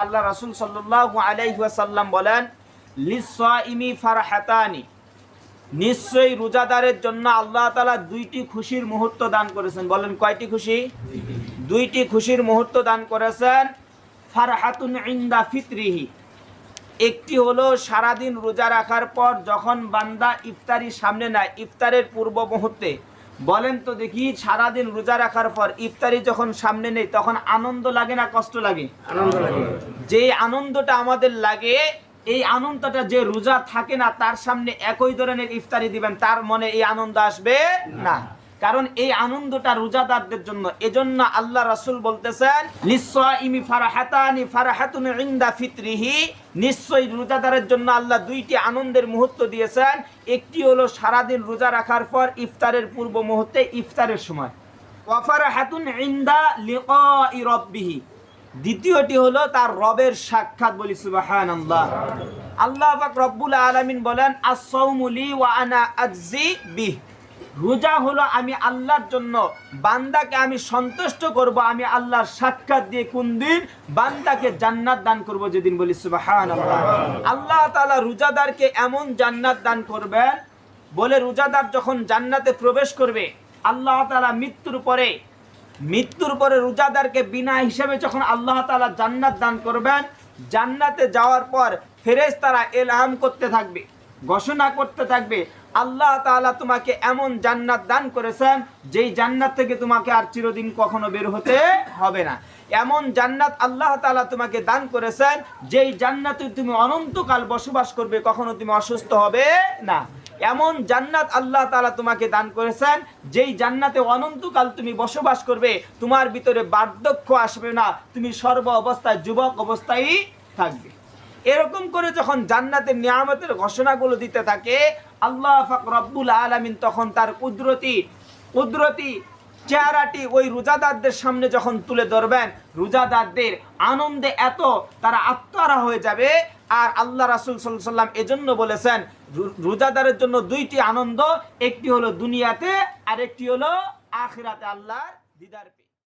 আল্লাহ রাসূল সাল্লাল্লাহু আলাইহি ওয়াসাল্লাম বলেন, লিস-সাইমি ফারহাতানি, নিশ্চয়ই রোজাদারের জন্য আল্লাহ তাআলা দুইটি খুশির মুহূর্ত দান করেছেন। বলেন কয়টি খুশি? দুইটি খুশির মুহূর্ত দান করেছেন। ফারহাতুন ইনদা ফিতরিহি, একটি হলো সারাদিন রোজা রাখার পর যখন বান্দা ইফতারি সামনে নেয়, ইফতারের পূর্ব মুহূর্তে। বলেন তো দেখি, সারাদিন রোজা রাখার পর ইফতারি যখন সামনে নেই তখন আনন্দ লাগে না কষ্ট লাগে? আনন্দ লাগে। যে আনন্দটা আমাদের লাগে, এই আনন্দটা যে রোজা থাকে না তার সামনে একই ধরনের ইফতারি দিবেন, তার মনে এই আনন্দ আসবে না। কারণ এই আনন্দটা রোজাদারদের জন্য। এজন্য আল্লাহ রাসূল বলতেছেন, লিস-সাইমি ফারহাতানি ফারহাতুন ইনদা ফিতরিহি, নিশ্চয়ই রোজাদারের জন্য আল্লাহ দুইটি আনন্দের মুহূর্ত দিয়েছেন। একটি হলো সারাদিন রোজা রাখার পর ইফতারের পূর্ব মুহূর্তে, ইফতারের সময়। ওয়া ফারহাতুন ইনদা লিকাই রাব্বিহি, দ্বিতীয়টি হলো তার রবের সাক্ষাৎ। বলি সুবহানাল্লাহ। আল্লাহ পাক রব্বুল আলামিন বলেন, আস-সাওমু লি ওয়া আনা আজজি বিহ, রোজা হলো আমি আল্লাহর জন্য, বান্দাকে আমি সন্তুষ্ট করব আমি আল্লাহর সাক্ষাৎ দিয়ে। কোন দিন? বান্দাকে জান্নাত দান করব যেদিন। বলি সুবহানাল্লাহ। আল্লাহ তাআলা রোজাদারকে এমন জান্নাত দান করবেন, বলে রোজাদার যখন জান্নাতে প্রবেশ করবে, আল্লাহ তাআলা মৃত্যুর পরে রোজাদারকে বিনা হিসাবে যখন আল্লাহ তাআলা জান্নাত দান করবেন, জান্নাতে যাওয়ার পর ফেরেশতারা এলহাম করতে থাকবে, ঘোষণা করতে থাকবে, আল্লাহ তাআলা তোমাকে এমন জান্নাত দান করেছেন যেই জান্নাত থেকে তোমাকে আর চিরদিন কখনো বের হতে হবে না। এমন জান্নাত আল্লাহ তাআলা তোমাকে দান করেছেন যেই জান্নাতে তুমি অনন্তকাল বসবাস করবে, কখনো তুমি অসুস্থ হবে না। এমন জান্নাত আল্লাহ তাআলা তোমাকে দান করেছেন যেই জান্নাতে অনন্তকাল তুমি বসবাস করবে, তোমার ভিতরে বার্ধক্য আসবে না, তুমি সর্ব অবস্থায় যুবক অবস্থায় থাকবে। এরকম করে যখন জান্নাতের নিয়ামতের ঘোষণাগুলো দিতে থাকে, আল্লাহ পাক রব্বুল আলামিন তখন তার কুদরতি চেহারাটি ওই রোজাদারদের সামনে যখন তুলে ধরবেন, রোজাদারদের আনন্দে এত তারা আত্মহারা হয়ে যাবে। আর আল্লাহ রাসূল সাল্লাল্লাহু আলাইহি ওয়াসাল্লাম এজন্য বলেছেন, রোজাদারের জন্য দুইটি আনন্দ, একটি হলো দুনিয়াতে আর একটি হলো আখিরাতে আল্লাহর দিদার।